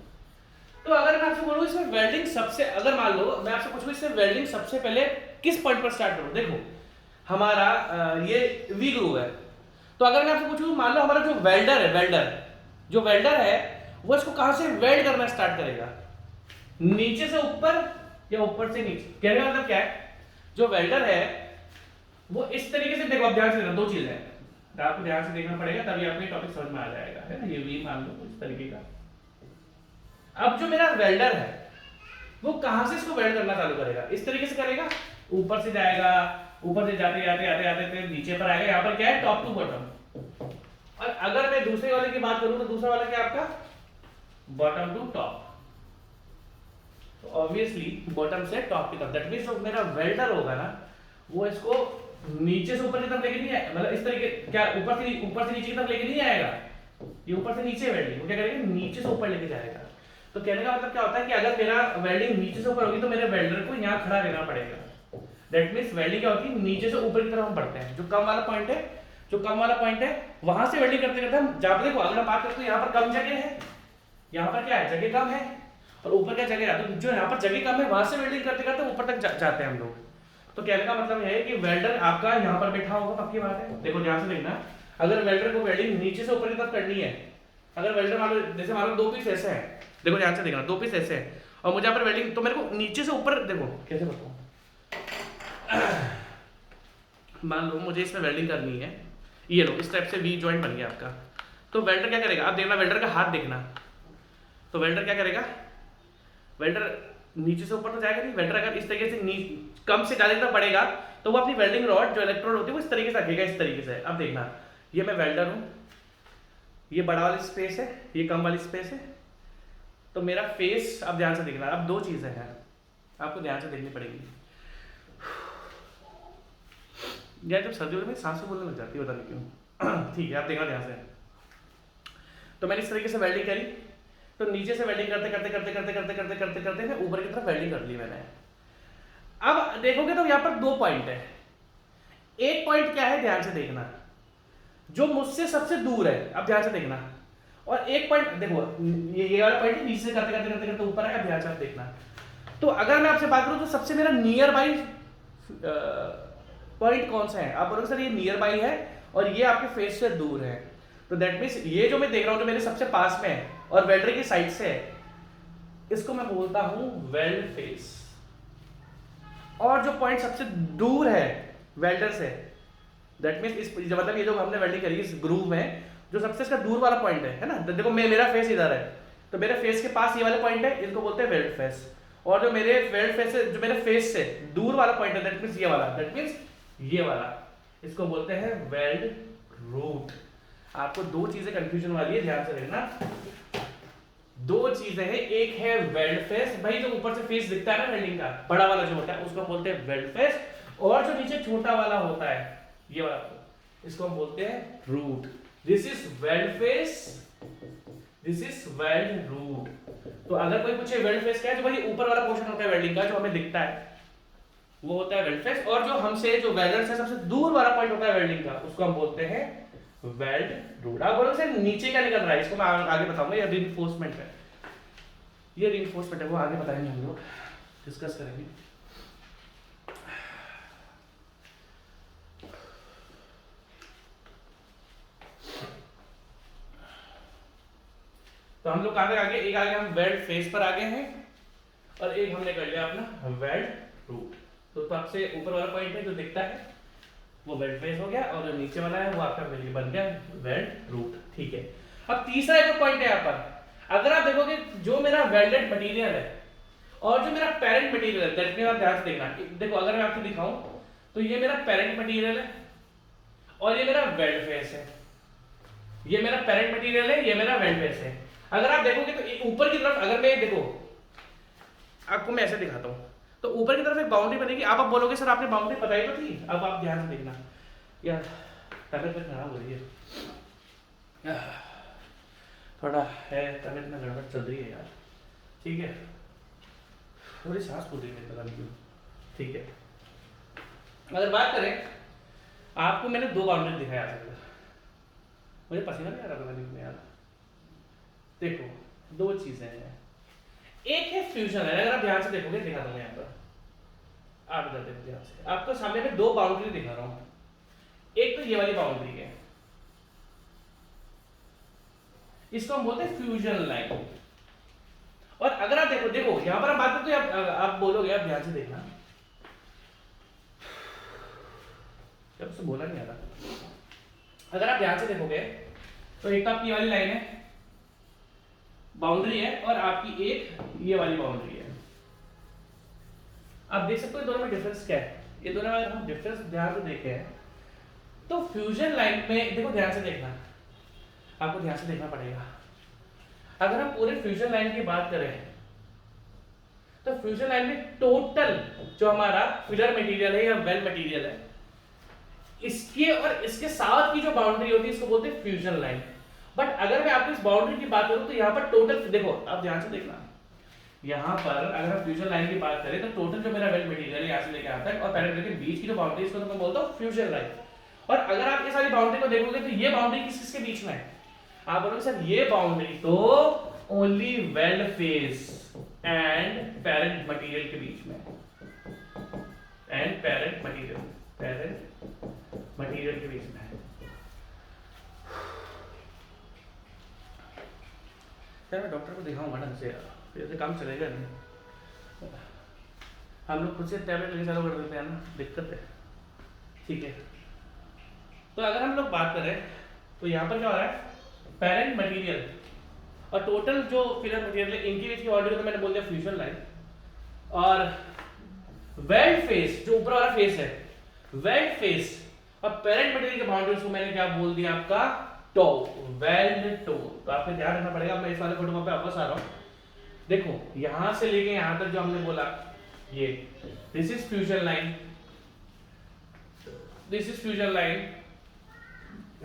तो अगर मैं आपसे बोलूं इसमें वेल्डिंग सबसे, अगर मान लो मैं आपसे पूछूं इसमें वेल्डिंग सबसे पहले किस पॉइंट पर स्टार्ट करूं? देखो हमारा ये वी ग्रुव है, तो अगर मैं आपसे पूछूं, मान लो हमारा जो वेल्डर है, जो वेल्डर है वो इसको कहां से वेल्ड करना स्टार्ट करेगा? नीचे से ऊपर या ऊपर से नीचे? कहने का मतलब क्या है? जो वेल्डर है वो इस तरीके से, देखो आप ध्यान से देखना, दो चीजें हैं, तो आपको ध्यान से देखना पड़ेगा, तभी आपको ये टॉपिक समझ में आ जाएगा, है ना। ये वी मान लो इस तरीके का। अब जो मेरा वेल्डर है वो कहां से इसको वेल्ड करना चालू करेगा? इस तरीके से करेगा, ऊपर से जाएगा, ऊपर से जाते जाते आते आते नीचे पर आएगा, यहाँ पर क्या है? Top to bottom. और अगर मैं दूसरे वाले की बात करूं तो दूसरा वाला क्या आपका? Bottom to top. तो ऑब्वियसली बॉटम से टॉप की तरफ, दैट मींस जो मेरा वेल्डर होगा ना वो इसको नीचे से ऊपर की तरफ लेके नहीं आएगा, मतलब इस तरीके, क्या ऊपर से नीचे की तरफ लेके नहीं आएगा, ये ऊपर से नीचे वेल्डिंग, वो क्या करेगा? नीचे से ऊपर लेके जाएगा। तो कहने का मतलब क्या होता है कि अगर मेरा वेल्डिंग नीचे से ऊपर होगी तो मेरे वेल्डर को यहाँ खड़ा रहना पड़ेगा। दैट मींस वेल्डिंग क्या होती है? नीचे से ऊपर की तरफ हम बढ़ते हैं, जो कम वाला पॉइंट है वहां से वेल्डिंग करते करते हम, जहां पर देखो अगर हम बात करते हैं यहाँ पर कम जगह है, यहाँ पर क्या है? जगह कम है, और ऊपर क्या जगह है? तो जो यहाँ पर जगह कम है वहां से वेल्डिंग करते करते ऊपर तक जाते हैं हम लोग। तो कहने का मतलब है कि वेल्डर आपका यहाँ पर बैठा होगा, पक्की बात है। देखो ध्यान से देखना, अगर वेल्डर को वेल्डिंग नीचे से ऊपर की तरफ करनी है, अगर वेल्डर मान लो, जैसे मान लो दो पीस ऐसे हैं, देखो ध्यान से देखना, दो पीस ऐसे हैं और मुझे यहाँ पर वेल्डिंग, तो मेरे को नीचे से ऊपर, देखो कैसे बताऊं, मान लो मुझे इसमें वेल्डिंग करनी है, ये लो इस टाइप से वी जॉइंट बन गया आपका। तो वेल्डर क्या करेगा? आप देखना, वेल्डर का हाथ देखना, तो वेल्डर क्या करेगा? वेल्डर नीचे से ऊपर तो जाएगा नहीं, वेल्डर अगर इस तरीके से कम से ज्यादा तक बढ़ेगा तो वो अपनी वेल्डिंग रॉड, जो इलेक्ट्रोड होती है वो इस तरीके से रखेगा, इस तरीके से। अब देखना, ये मैं वेल्डर हूं, ये बड़ा वाली स्पेस है, ये कम वाली स्पेस है, तो मेरा फेस, अब ध्यान से देखना, अब दो चीजें हैं आपको ध्यान से देखनी पड़ेगी। यार जब सर्दियों में सांसें बोलने लग जाती है, पता नहीं क्यों। ठीक है, आप देखना ध्यान से। तो मैंने इस तरीके से वेल्डिंग करी, तो नीचे से वेल्डिंग करते करते मैं ऊपर की तरफ वेल्डिंग कर ली मैंने। अब देखोगे तो यहाँ पर दो पॉइंट है, एक पॉइंट क्या है? ध्यान से देखना, जो मुझसे सबसे दूर है, अब ध्यान से देखना, और एक पॉइंट देखो, ये वाला पॉइंट नीचे से करते ऊपर आएगा, ध्यान से देखना। तो अगर मैं आपसे बात करूं तो सबसे मेरा नियर बाई पॉइंट कौन सा है? आप बोलोगे सर ये नियर बाई है और ये आपके फेस से दूर है, तो दैट मीन्स ये जो मैं देख रहा हूं जो मेरे सबसे पास में है और वेल्डर की साइड से है, इसको मैं बोलता हूं वेल्ड फेस। और जो पॉइंट सबसे दूर है वेल्डर से, दैट मीन्स इस मतलब ये जो हमने वेल्डिंग करी इस ग्रूव में, जो सबसे इसका दूर वाला पॉइंट है ना, देखो मेरा फेस इधर है, तो मेरे फेस के पास ये वाले पॉइंट है, इसको बोलते हैं वेल्ड फेस। और जो मेरे वेल्ड फेस से, जो मेरे फेस से दूर वाला पॉइंट है, दैट मीन्स ये वाला, दैट मीन्स ये वाला, इसको बोलते हैं वेल्ड रूट। आपको दो चीजें कंफ्यूजन वाली है, ध्यान से देखना। दो चीजें हैं, एक है वेल्ड फेस, भाई जो ऊपर से फेस दिखता है ना वेल्डिंग का, बड़ा वाला जो होता है उसको बोलते हैं वेल्ड फेस, और जो नीचे छोटा वाला होता है ये वाला, इसको हम बोलते हैं root. This is weld face, this is weld root. तो अगर कोई पूछे वेल्ड फेस क्या है, जो भाई ऊपर वाला पोर्शन होता है वेल्डिंग का जो हमें दिखता है वो होता है वेल्ड फेस, और जो हमसे जो वेल्डर से सबसे दूर वाला पॉइंट होता है वेल्डिंग का उसको हम बोलते हैं वेल्ड रूट। आप बोलोगे सर नीचे क्या निकल रहा है, इसको मैं आगे बताऊंगा, ये रिइंफोर्समेंट है, ये रिइंफोर्समेंट है, वो आगे बताएंगे हम लोग, डिस्कस करेंगे। तो हम लोग आगे आगे एक आगे हम वेल्ड फेस पर आगे हैं, और एक हमने कर लिया अपना वेल्ड रूट। तो सबसे ऊपर वाला पॉइंट है जो दिखता है वो वेल्ड फेस हो गया, और जो नीचे वाला है वो आपका वैल्यू बन गया वेल्ड रूट। ठीक है, अब तीसरा एक पॉइंट है यहाँ पर, अगर आप देखोगे जो मेरा वेल्डेड मटेरियल है और जो मेरा पेरेंट मटेरियल है, दैट मीन आप ध्यान से देखना, देखो अगर मैं आपको दिखाऊं तो ये मेरा पेरेंट मटेरियल है और ये मेरा वेल्ड फेस है, ये मेरा पेरेंट मटेरियल है, ये मेरा वेल्ड फेस है। अगर आप देखोगे तो ऊपर की तरफ, अगर मैं देखो आपको मैं ऐसे दिखाता हूं, तो ऊपर की तरफ एक बाउंड्री बनेगी। आप बोलोगे सर आपने बाउंड्री बताई तो थी, अब आप ध्यान से देखना, यार तबीयत में खराब हो रही है, थोड़ा है तबीयत में गड़बड़ चल रही है यार, ठीक है, थोड़ी सांस फूल रही है पता नहीं क्यों। ठीक है, अगर बात करें, आपको मैंने दो बाउंड्री दिखाया आज, मुझे पसीना नहीं आ रहा पता नहीं क्यों यार। देखो दो चीजें हैं, एक है फ्यूजन है, अगर आप ध्यान से देखोगे, दिखा दूंगा यहाँ पर, आप इधर देखो ध्यान से, आपको सामने में दो बाउंड्री दिखा रहा हूं, एक तो ये वाली बाउंड्री है, इसको हम बोलते हैं फ्यूजन लाइन। और अगर आप देखो देखो यहां पर हम बात करते हैं, आप बोलोगे, आप ध्यान से देखना, जब से बोला नहीं आ रहा, अगर आप ध्यान से देखोगे तो एक तो आपकी ये वाली लाइन है, बाउंड्री है, और आपकी एक ये वाली बाउंड्री है। आप देख सकते हो दोनों में डिफरेंस क्या है, ये दोनों में हम डिफरेंस ध्यान से देखे हैं, तो फ्यूजन लाइन में देखो ध्यान से देखना, आपको ध्यान से देखना पड़ेगा। अगर हम पूरे फ्यूजन लाइन की बात करें तो फ्यूजन लाइन में टोटल जो हमारा फिलर मटेरियल है या वेल मटेरियल है, इसके और इसके साथ की जो बाउंड्री होती है इसको बोलते हैं फ्यूजन लाइन। बट अगर मैं आपको इस बाउंड्री की बात करूं तो यहाँ पर टोटल, देखो आप ध्यान से देखना, यहाँ पर अगर हम फ्यूजन लाइन की बात करें तो टोटल जो मेरा वेल मटेरियल है यहाँ से लेके आता है और पैरेलल के बीच की जो बाउंड्री इसको तो मैं बोलता हूँ फ्यूजन लाइन। और अगर आप ये सारी बाउंड्री को देखोगे तो ये बाउंड्री किस किसके बीच में है, आप बोलोगे सर ये बाउंड्री तो only weld face and parent material के बीच में, एंड पेरेंट मटेरियल के बीच में है। यार मैं डॉक्टर को दिखाऊंगा ढंग से यार, फिर काम चलेगा नहीं, हम लोग खुद से टैबलेट लेके चालू कर देते हैं ना, दिक्कत है। ठीक है, तो अगर हम लोग बात करें तो यहाँ पर क्या हो रहा है, पेरेंट मटेरियल और टोटल जो फिलर मटेरियल है इनके बीच की बाउंड्री तो मैंने बोल दिया फ्यूजन लाइन, और वेल्ड फेस जो ऊपर वाला फेस है, वेल्ड फेस और पेरेंट मटेरियल के बाउंड्री को मैंने क्या बोल दिया, आपका टो, वेल्ड टो। तो आपको ध्यान रखना पड़ेगा, मैं इस वाले फोटो पे वापस आ रहा हूँ, देखो यहां से लेके यहां तक जो हमने बोला, ये this is fusion line, this is fusion line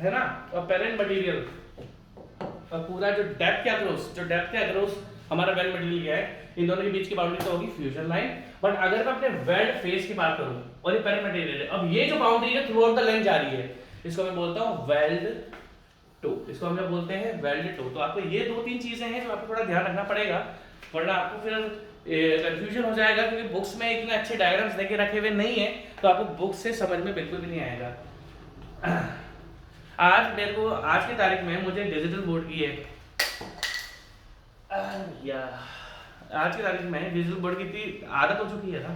है ना, और पेरेंट मटेरियल और पूरा जो डेप्थ के अक्रॉस हमारा वेल्ड मटेरियल क्या है, इन दोनों के बीच की बाउंड्री तो होगी फ्यूजन लाइन। बट अगर मैं अपने वेल्ड फेस की बात करूं और ये पेरेंट मटेरियल है, अब ये जो बाउंड्री है थ्रू आउट द लेंथ जा रही है, इसको मैं बोलता हूं वेल्ड टो, इसको हम लोग बोलते हैं वेल्ड टो। तो आपको ये दो तीन चीजें हैं जो आपको थोड़ा ध्यान रखना पड़ेगा, वरना आपको फिर कंफ्यूजन हो जाएगा, क्योंकि बुक्स में इतने अच्छे डायग्राम्स देके रखे हुए नहीं है, तो आपको बुक से समझ में बिल्कुल भी नहीं आएगा। आज मेरे को आज की तारीख में मुझे डिजिटल बोर्ड की है, आज की तारीख में डिजिटल बोर्ड की इतनी आदत हो चुकी है ना,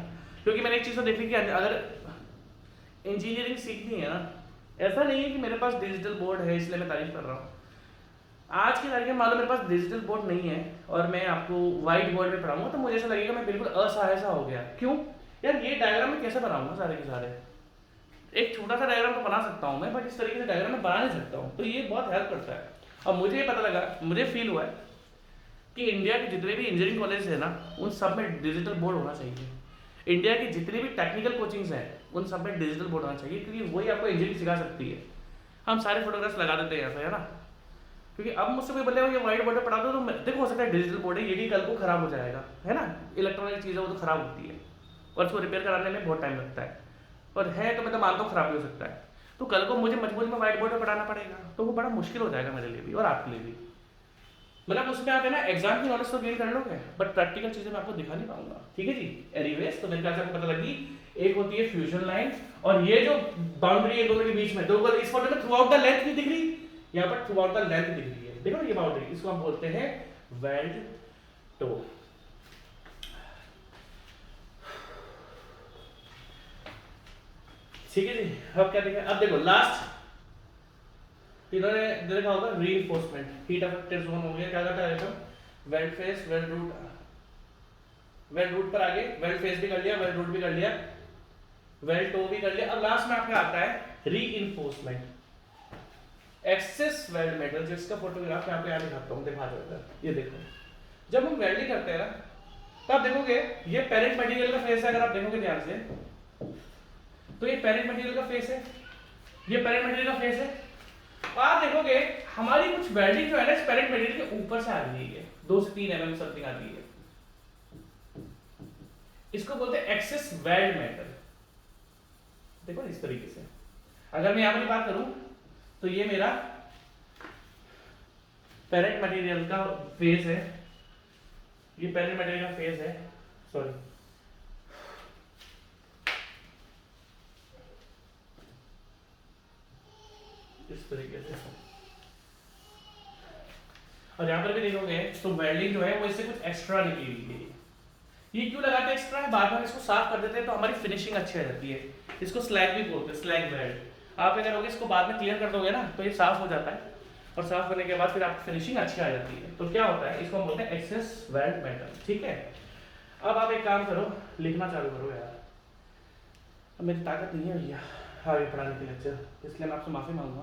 क्योंकि मैंने एक चीज तो देखी कि अगर इंजीनियरिंग सीखनी है ना, ऐसा नहीं है कि मेरे पास डिजिटल बोर्ड है इसलिए मैं तारीफ कर रहा हूँ, आज की तारीख में मान लो मेरे पास डिजिटल बोर्ड नहीं है और मैं आपको व्हाइट बोर्ड पे पढ़ाऊंगा तो मुझे ऐसा लगेगा मैं बिल्कुल असहाय सा हो गया। क्यों यार, ये डायग्राम मैं कैसे बनाऊंगा सारे के सारे, एक छोटा सा डायग्राम तो बना सकता हूँ मैं, बट इस तरीके से डायग्राम मैं बना नहीं सकता हूँ। तो ये बहुत हेल्प करता है। और मुझे पता लगा, मुझे फील हुआ है कि इंडिया के जितने भी इंजीनियरिंग कॉलेज है ना, उन सब में डिजिटल बोर्ड होना चाहिए। इंडिया की जितनी भी टेक्निकल कोचिंग्स हैं उन सब में डिजिटल बोर्ड होना चाहिए, क्योंकि वही आपको इंजीनियरिंग सिखा सकती है। हम सारे फोटोग्राफ्स लगा देते हैं यहाँ पे, है ना, क्योंकि अब मुझसे कोई बोले ये व्हाइट बोर्ड पे पढ़ा दो, तो देखो हो सकता है डिजिटल बोर्ड है, ये भी कल को खराब हो जाएगा, है ना। इलेक्ट्रॉनिक चीज़ है वो तो खराब होती है और उसको रिपेयर कराने में बहुत टाइम लगता है, और है तो मैं तो मानता हूँ खराब भी हो सकता है। तो कल को मुझे मजबूरी में व्हाइट बोर्ड पर पढ़ाना पड़ेगा, तो वो बड़ा मुश्किल हो जाएगा मेरे लिए भी और आपके लिए भी। मतलब उसमें आप है ना एग्जाम की नॉलेज तो गेन कर लोगे, बट प्रैक्टिकल चीजें मैं आपको दिखा नहीं पाऊंगा, ठीक है जी। एनीवेज, तो मेरे ख्याल से आपको पता लगी, एक होती है फ्यूजन लाइन, और ये जो बाउंड्री है दोनों के बीच में, दो इस फोटो में थ्रू आउट द लेंथ भी दिख रही, यहाँ पर थ्रू आउट द लेंथ दिख रही है, देखो ये बाउंड्री, इसको हम बोलते हैं वेल्ड टो। ठीक है जी। अब क्या देखें, अब देखो लास्ट इन्होंने देखा होगा रीइंफोर्समेंट, हीट अफेक्टेड जोन हो गया, क्या करता है देखो, weld face, weld root, weld root पर आगे वेल्ड फेस भी कर लिया, वेल्ड रूट भी कर लिया, वेल्ड टो भी कर लिया। अब लास्ट में आपका आता है रीइंफोर्समेंट, एक्सेस वेल्ड मेटल, जिसका फोटोग्राफ मैं आपको यहाँ दिखाता हूँ, दिखा देता, ये देखो, जब हम वेल्डिंग करते हैं ना, तो आप देखोगे ये पेरेंट मटेरियल का फेस है, अगर आप देखोगे ध्यान से तो ये पेरेंट मटेरियल का फेस है, ये पेरेंट मटेरियल का फेस है। आप देखोगे हमारी कुछ वेल्डिंग जो है ना इस पेरेंट मटेरियल के ऊपर से आ रही है, 2 से 3 mm समथिंग आ रही है, इसको बोलते हैं एक्सेस वेल्ड मेटल। देखो इस तरीके से, अगर मैं यहां पर बात करूं तो ये मेरा पेरेंट मटेरियल का फेस है, ये पेरेंट मटेरियल का फेस है, सॉरी, इस तरीके से, और यहां पर भी देखोगे तो वेल्डिंग जो है वो इससे कुछ एक्स्ट्रा निकली हुई है। ये क्यों लगाते हैं एक्स्ट्रा है, बाद में इसको साफ कर देते हैं तो हमारी फिनिशिंग अच्छी आ जाती है, इसको स्लैग भी बोलते हैं, स्लैग वेल्ड। आप क्या करोगे, इसको बाद में क्लियर कर दोगे ना तो ये साफ हो जाता है, और साफ करने के बाद फिर आपकी फिनिशिंग अच्छी आ जाती है। तो क्या होता है, इसको हम बोलते हैं एक्सेस वेल्ड मेटल, ठीक है। अब आप एक काम करो, लिखना चालू करो यार, अब मेरी ताकत नहीं है भैया आगे पढ़ाने के लेक्चर, इसलिए मैं आपसे माफ़ी मांगूंगा।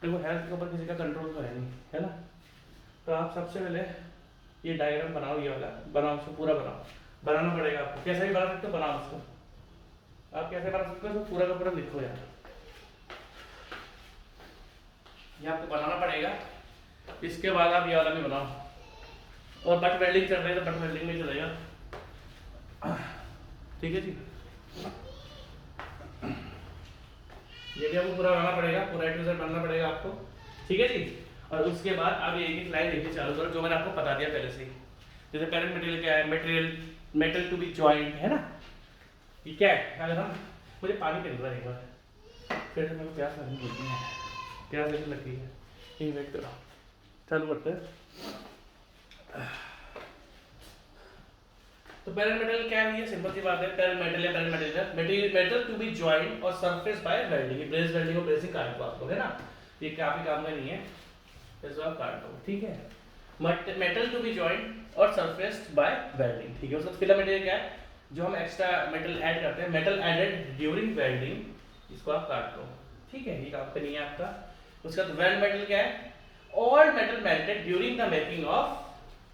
देखो हेल्थ के ऊपर किसी का कंट्रोल तो है नहीं, है ना। तो आप सबसे पहले ये डायग्राम बनाओ, ये वाला बनाओ, उसको पूरा बनाओ, बनाना पड़ेगा आपको, कैसे भी बना सकते हो बनाओ उसको, आप कैसे बना सकते हो तो पूरा का पूरा लिखो यार, ये आपको बनाना पड़ेगा। इसके बाद आप ये वाला भी बनाओ, और बट वेल्डिंग चल रही है तो बट वेल्डिंग में चलेगा, ठीक है जी। ये भी आपको पूरा बनाना पड़ेगा, पूरा A to Z बनना पड़ेगा आपको, ठीक है जी। और उसके बाद आप एक एक लाइन लिखने चालू करो, जो मैंने आपको बता दिया पहले से ही, जैसे पेरेंट मटेरियल क्या है, material metal to be joint, है ना, ये क्या है। अगर हम, मुझे पानी पीना है एक बार, फिर मेरे को प्यास लगने लगती है, प्यास लगने लगती है, यही वेट करो, चालू करते हैं। तो पेरेंट मटेरियल क्या है, ये सिंपल सी बात है, पेरेंट मटेरियल या parent material metal to be joint और सरफेस बाय वेल्डिंग, ये ब्रेस वेल्डिंग और ब्रेसिंग काट दो आप लोग, है ना, ये काफी काम में नहीं है, इसको आप काट दो, ठीक है। मेटल टू बी जॉइंट और सरफेस बाय वेल्डिंग, ठीक है। उसका फिलर मटेरियल क्या है, जो हम एक्स्ट्रा मेटल ऐड करते हैं, मेटल एडेड ड्यूरिंग वेल्डिंग, इसको आप काट दो, ठीक है, ये काम पे नहीं है आपका। उसका वेल्ड मेटल क्या है, all metal melted during the making of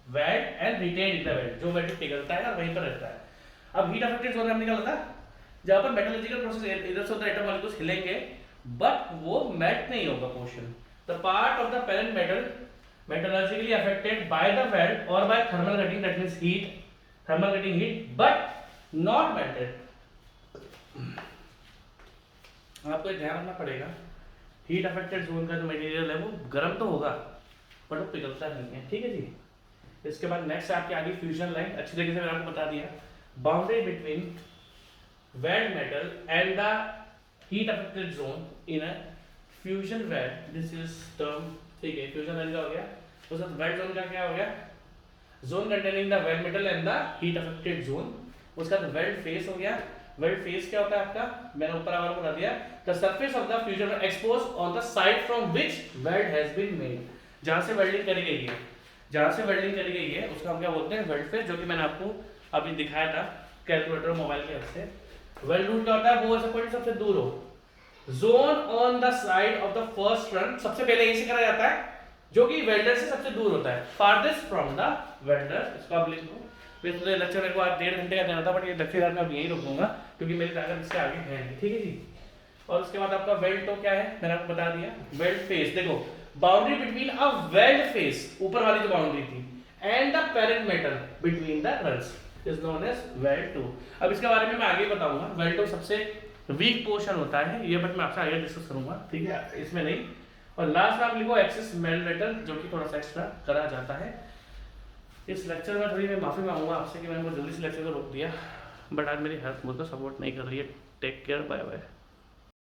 weld and retain in the weld, जो मेटल पिघलता है ना वहीं पर रहता है। अब हीट अफेक्टेड जोन हमने निकाला था, जहां पर मेटलर्जिकल प्रोसेस इधर से उधर एटम मॉलिक्यूल्स हिलेंगे बट वो मेल्ट नहीं होगा portion, the part of the parent metal metallurgically affected by the weld or by thermal cutting, that means heat, thermal cutting heat, but not melted। आपको ध्यान रखना पड़ेगा, हीट अफेक्टेड जोन का जो material है वो गर्म तो होगा बट वो पिघलता नहीं है, ठीक है जी। इसके बाद नेक्स्ट आपके आगे फ्यूजन लाइन, अच्छी तरीके से मैंने आपको बता दिया, boundary between weld metal and the heat affected zone in a fusion weld, this is term, ठीक है। फ्यूजन लाइन का हो गया, उसके बाद वेल्ड जोन का क्या हो गया, zone containing the weld metal and the heat affected zone. उसका वेल्ड फेस हो गया, वेल्ड फेस क्या होता है आपका, मैंने ऊपर आपको बता दिया, the surface of the fusion expose on the side from which weld has been made, जहां से वेल्डिंग करी गई है, जहां से वेल्डिंग करी गई है उसका हम क्या बोलते हैं, वेल्ड फेस, जो कि मैंने आपको अभी दिखाया था कैलकुलेटर मोबाइल के हेल्प से। वेल्ड रूट क्या होता है, वो ऐसा पॉइंट सबसे दूर हो, zone on the side of the first front, सबसे पहले यही से करा जाता है, जो कि वेल्डर से सबसे दूर होता है, फारदेस्ट फ्रॉम द वेल्डर। इसको आप लिख लो। वैसे लेक्चर मेरे को आज 1.5 घंटे का देना था, बट ये लेक्चर आज मैं अब यहीं रोकूंगा क्योंकि मेरी ताकत इससे आगे है नहीं, ठीक है जी। और उसके बाद आपका वेल्ड तो क्या है मैंने आपको बता दिया। वेल्ड फेस, देखो boundary between a weld face, ऊपर वाली जो बाउंड्री थी, and the parent metal between the runs is known as weld toe. अब इसके बारे में मैं आगे बताऊंगा। वेल्ड टू सबसे वीक पोर्शन होता है ये, बट मैं आपसे आगे डिस्कस करूंगा, ठीक है, इसमें नहीं। और लास्ट में आप लिखो एक्सिस मेटल मेटल, जो कि थोड़ा सा एक्स्ट्रा करा जाता है। इस लेक्चर में थोड़ी मैं माफी मांगूंगा आपसे कि मैंने जल्दी से लेक्चर को रोक दिया, बट आज मेरी हेल्थ मुझको सपोर्ट नहीं कर रही है। Take care, bye bye.